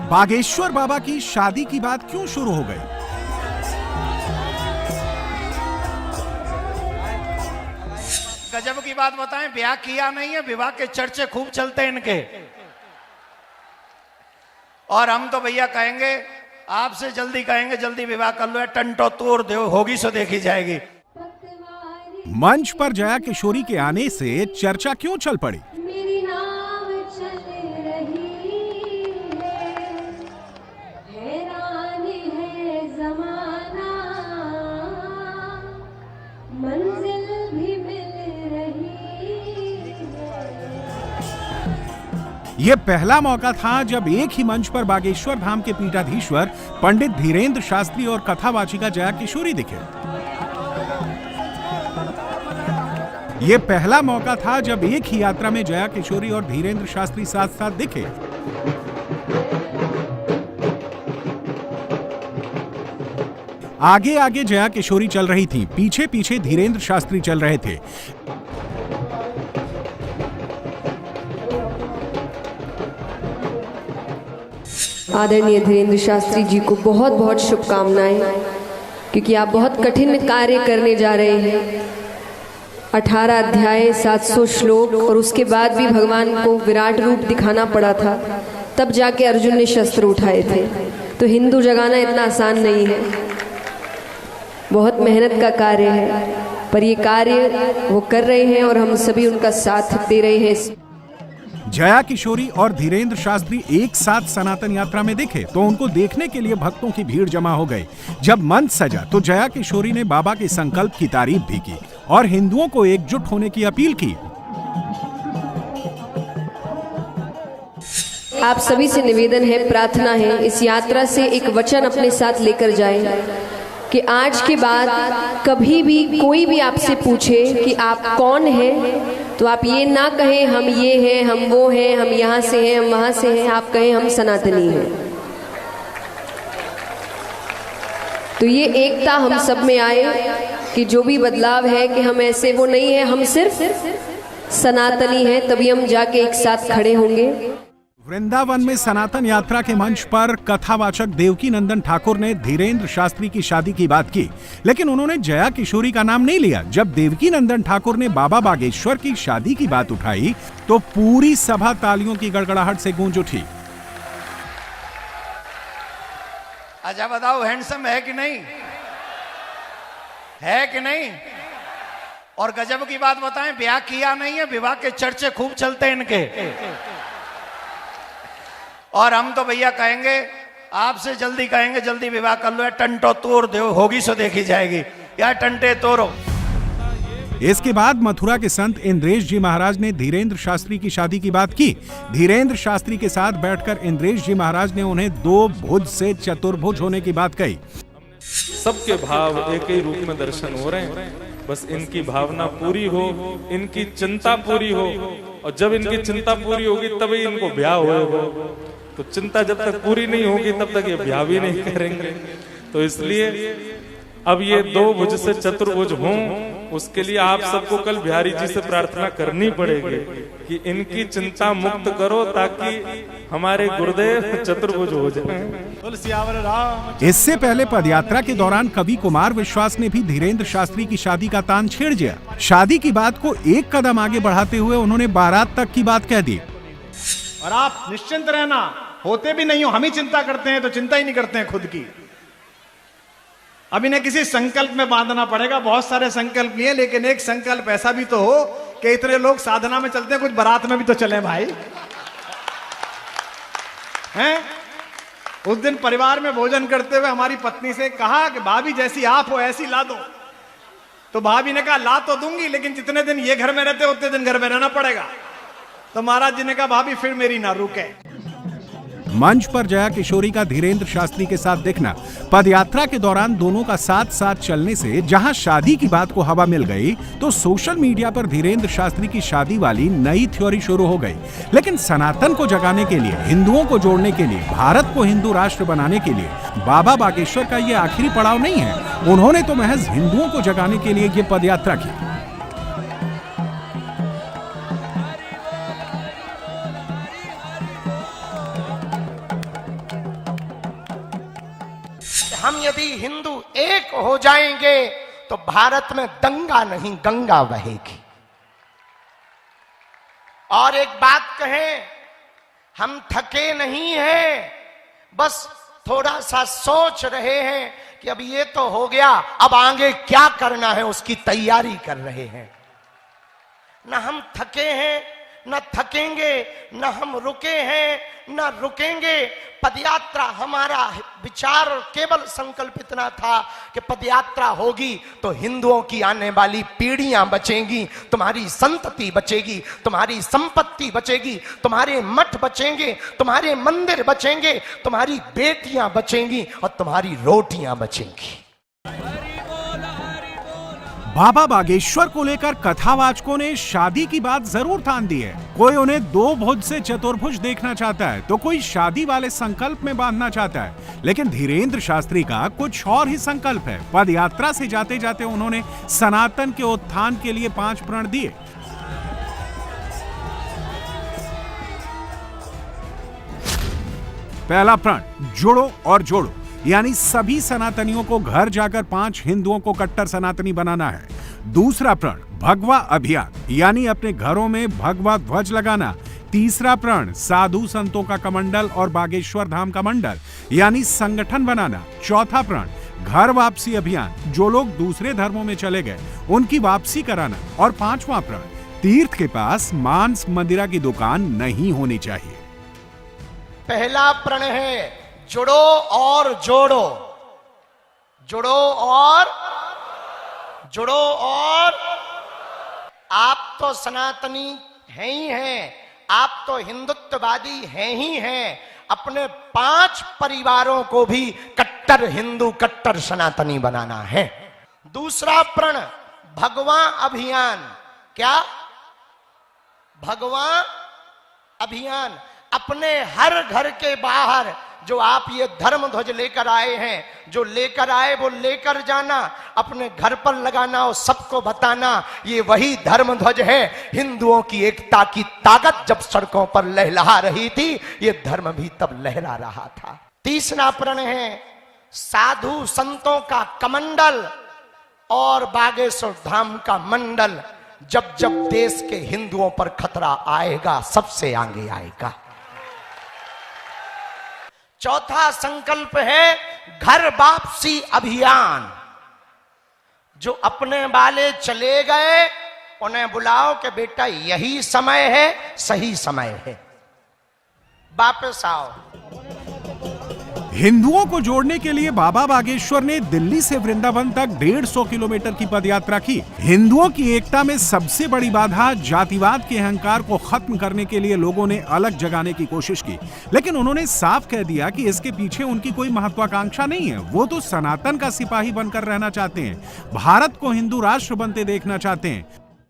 बागेश्वर बाबा की शादी की बात क्यों शुरू हो गई? गजब की बात बताएं, ब्याह किया नहीं है, विवाह के चर्चे खूब चलते हैं इनके। और हम तो भैया कहेंगे, आपसे जल्दी कहेंगे जल्दी विवाह कर लो, टंटो तोड़ दो, होगी सो देखी जाएगी। मंच पर जया किशोरी के आने से चर्चा क्यों चल पड़ी? यह पहला मौका था जब एक ही मंच पर बागेश्वर धाम के पीठाधीश्वर पंडित धीरेंद्र शास्त्री और कथावाचिका जया किशोरी दिखे। यह पहला मौका था जब एक ही यात्रा में जया किशोरी और धीरेंद्र शास्त्री साथ साथ दिखे। आगे आगे जया किशोरी चल रही थी, पीछे पीछे धीरेंद्र शास्त्री चल रहे थे। आदरणीय धीरेंद्र शास्त्री जी को बहुत बहुत शुभकामनाएं, क्योंकि आप बहुत कठिन कार्य करने जा रहे हैं। 18 अध्याय, 700 श्लोक, और उसके बाद भी भगवान को विराट रूप दिखाना पड़ा था, तब जाके अर्जुन ने शस्त्र उठाए थे। तो हिंदू जगाना इतना आसान नहीं है, बहुत मेहनत का कार्य है, पर ये कार्य वो कर रहे हैं और हम सभी उनका साथ दे रहे हैं। जया किशोरी और धीरेंद्र शास्त्री एक साथ सनातन यात्रा में दिखे तो उनको देखने के लिए भक्तों की भीड़ जमा हो गई। जब मंच सजा तो जया किशोरी ने बाबा के संकल्प की तारीफ भी की और हिंदुओं को एकजुट होने की अपील की। आप सभी से निवेदन है, प्रार्थना है, इस यात्रा से एक वचन अपने साथ लेकर जाएं कि आज के बाद कभी भी कोई भी आपसे पूछे कि आप कौन हैं, तो आप ये ना कहें हम ये हैं, हम वो हैं, हम यहाँ से हैं, हम वहाँ से हैं, आप कहें हम सनातनी हैं। तो ये एकता हम सब में आए कि जो भी बदलाव है कि हम ऐसे वो नहीं है, हम सिर्फ सनातनी हैं, तभी हम जाके एक साथ खड़े होंगे। वृंदावन में सनातन यात्रा के मंच पर कथावाचक देवकी नंदन ठाकुर ने धीरेंद्र शास्त्री की शादी की बात की, लेकिन उन्होंने जया किशोरी का नाम नहीं लिया। जब देवकी नंदन ठाकुर ने बाबा बागेश्वर की शादी की बात उठाई तो पूरी सभा तालियों की गड़गड़ाहट से गूंज उठी। अच्छा बताओ, हैंडसम है कि नहीं? है कि नहीं? और गजब की बात बताएं, ब्याह किया नहीं है, विवाह के चर्चे खूब चलते हैं इनके। और हम तो भैया कहेंगे, आपसे जल्दी कहेंगे जल्दी विवाह कर लो, टंटो तोड़ दो, होगी सो देखी जाएगी, या टंटे तोड़ो। इसके बाद मथुरा के संत इंद्रेश जी महाराज ने धीरेंद्र शास्त्री की शादी की बात की। धीरेंद्र शास्त्री के साथ बैठकर इंद्रेश जी महाराज ने उन्हें 2 भुज से चतुर्भुज होने की बात कही। सबके भाव एक ही रूप में दर्शन हो रहे हैं, बस इनकी भावना पूरी हो, इनकी चिंता पूरी हो, और जब इनकी चिंता पूरी होगी तभी इनको ब्याह होगा। तो चिंता जब तक पूरी नहीं होगी तब तक ये ब्याह भी नहीं करेंगे। तो इसलिए अब ये 2 भुज से चतुर्भुज हों, उसके लिए आप सबको कल बिहारी जी से प्रार्थना करनी पड़ेगी कि इनकी चिंता मुक्त करो, ताकि हमारे गुरुदेव चतुर्भुज हो जाए। इससे पहले पदयात्रा के दौरान कवि कुमार विश्वास ने भी धीरेंद्र शास्त्री की शादी का तान छेड़ दिया। शादी की बात को एक कदम आगे बढ़ाते हुए उन्होंने बारात तक की बात कह दी। और आप निश्चिंत रहना, होते भी नहीं हो, हम ही चिंता करते हैं, तो चिंता ही नहीं करते हैं खुद की। अब इन्हें किसी संकल्प में बांधना पड़ेगा। बहुत सारे संकल्प लिए, लेकिन एक संकल्प ऐसा भी तो हो कि इतने लोग साधना में चलते हैं, कुछ बारात में भी तो चले भाई। हैं? उस दिन परिवार में भोजन करते हुए हमारी पत्नी से कहा कि भाभी जैसी आप हो ऐसी ला दो। तो भाभी ने कहा ला तो दूंगी, लेकिन जितने दिन ये घर में रहते उतने दिन घर में रहना पड़ेगा। तो महाराज जी ने कहा भाभी फिर मेरी ना रुके। मंच पर जया किशोरी का धीरेंद्र शास्त्री के साथ दिखना, पदयात्रा के दौरान दोनों का साथ साथ चलने से जहां शादी की बात को हवा मिल गई, तो सोशल मीडिया पर धीरेंद्र शास्त्री की शादी वाली नई थ्योरी शुरू हो गई। लेकिन सनातन को जगाने के लिए, हिंदुओं को जोड़ने के लिए, भारत को हिंदू राष्ट्र बनाने के लिए बाबा बागेश्वर का ये आखिरी पड़ाव नहीं है। उन्होंने तो महज हिंदुओं को जगाने के लिए ये पदयात्रा की। हम यदि हिंदू एक हो जाएंगे तो भारत में दंगा नहीं गंगा बहेगी। और एक बात कहें, हम थके नहीं हैं, बस थोड़ा सा सोच रहे हैं कि अब ये तो हो गया, अब आगे क्या करना है उसकी तैयारी कर रहे हैं। न हम थके हैं, न थकेंगे, न हम रुके हैं, न रुकेंगे। पदयात्रा, हमारा विचार और केवल संकल्प इतना था कि पदयात्रा होगी तो हिंदुओं की आने वाली पीढ़ियां बचेंगी, तुम्हारी संतति बचेगी, तुम्हारी संपत्ति बचेगी, तुम्हारे मठ बचेंगे, तुम्हारे मंदिर बचेंगे, तुम्हारी बेटियां बचेंगी और तुम्हारी रोटियां बचेंगी। बाबा बागेश्वर को लेकर कथावाचकों ने शादी की बात जरूर ठान दी है। कोई उन्हें 2 भुज से चतुर्भुज देखना चाहता है तो कोई शादी वाले संकल्प में बांधना चाहता है, लेकिन धीरेंद्र शास्त्री का कुछ और ही संकल्प है। पद यात्रा से जाते जाते उन्होंने सनातन के उत्थान के लिए 5 प्रण दिए। पहला प्रण, जुड़ो और जोड़ो, यानी सभी सनातनियों को घर जाकर 5 हिंदुओं को कट्टर सनातनी बनाना है। दूसरा प्रण, भगवा अभियान, यानी अपने घरों में भगवा ध्वज लगाना। तीसरा प्रण, साधु संतों का कमंडल और बागेश्वर धाम का मंडल, यानी संगठन बनाना। चौथा प्रण, घर वापसी अभियान, जो लोग दूसरे धर्मों में चले गए उनकी वापसी कराना। और 5वां प्रण, तीर्थ के पास मांस मदिरा की दुकान नहीं होनी चाहिए। पहला प्रण है जुड़ो और जोड़ो, जुड़ो और जुड़ो। और आप तो सनातनी हैं ही हैं, आप तो हिंदुत्ववादी हैं ही हैं। अपने 5 परिवारों को भी कट्टर हिंदू, कट्टर सनातनी बनाना है। दूसरा प्रण, भगवा अभियान। क्या? भगवा अभियान। अपने हर घर के बाहर जो आप ये धर्म ध्वज लेकर आए हैं, जो लेकर आए वो लेकर जाना, अपने घर पर लगाना और सबको बताना ये वही धर्म ध्वज है। हिंदुओं की एकता की ताकत जब सड़कों पर लहलहा रही थी, ये धर्म भी तब लहरा रहा था। तीसरा प्रण है साधु संतों का कमंडल और बागेश्वर धाम का मंडल। जब जब देश के हिंदुओं पर खतरा आएगा, सबसे आगे आएगा। चौथा संकल्प है घर वापसी अभियान। जो अपने वाले चले गए उन्हें बुलाओ कि बेटा यही समय है, सही समय है, वापस आओ। हिंदुओं को जोड़ने के लिए बाबा बागेश्वर ने दिल्ली से वृंदावन तक 150 किलोमीटर की पदयात्रा की। हिंदुओं की एकता में सबसे बड़ी बाधा जातिवाद के अहंकार को खत्म करने के लिए लोगों ने अलग जगाने की कोशिश की, लेकिन उन्होंने साफ कह दिया कि इसके पीछे उनकी कोई महत्वाकांक्षा नहीं है। वो तो सनातन का सिपाही बनकर रहना चाहते हैं, भारत को हिंदू राष्ट्र बनते देखना चाहते हैं।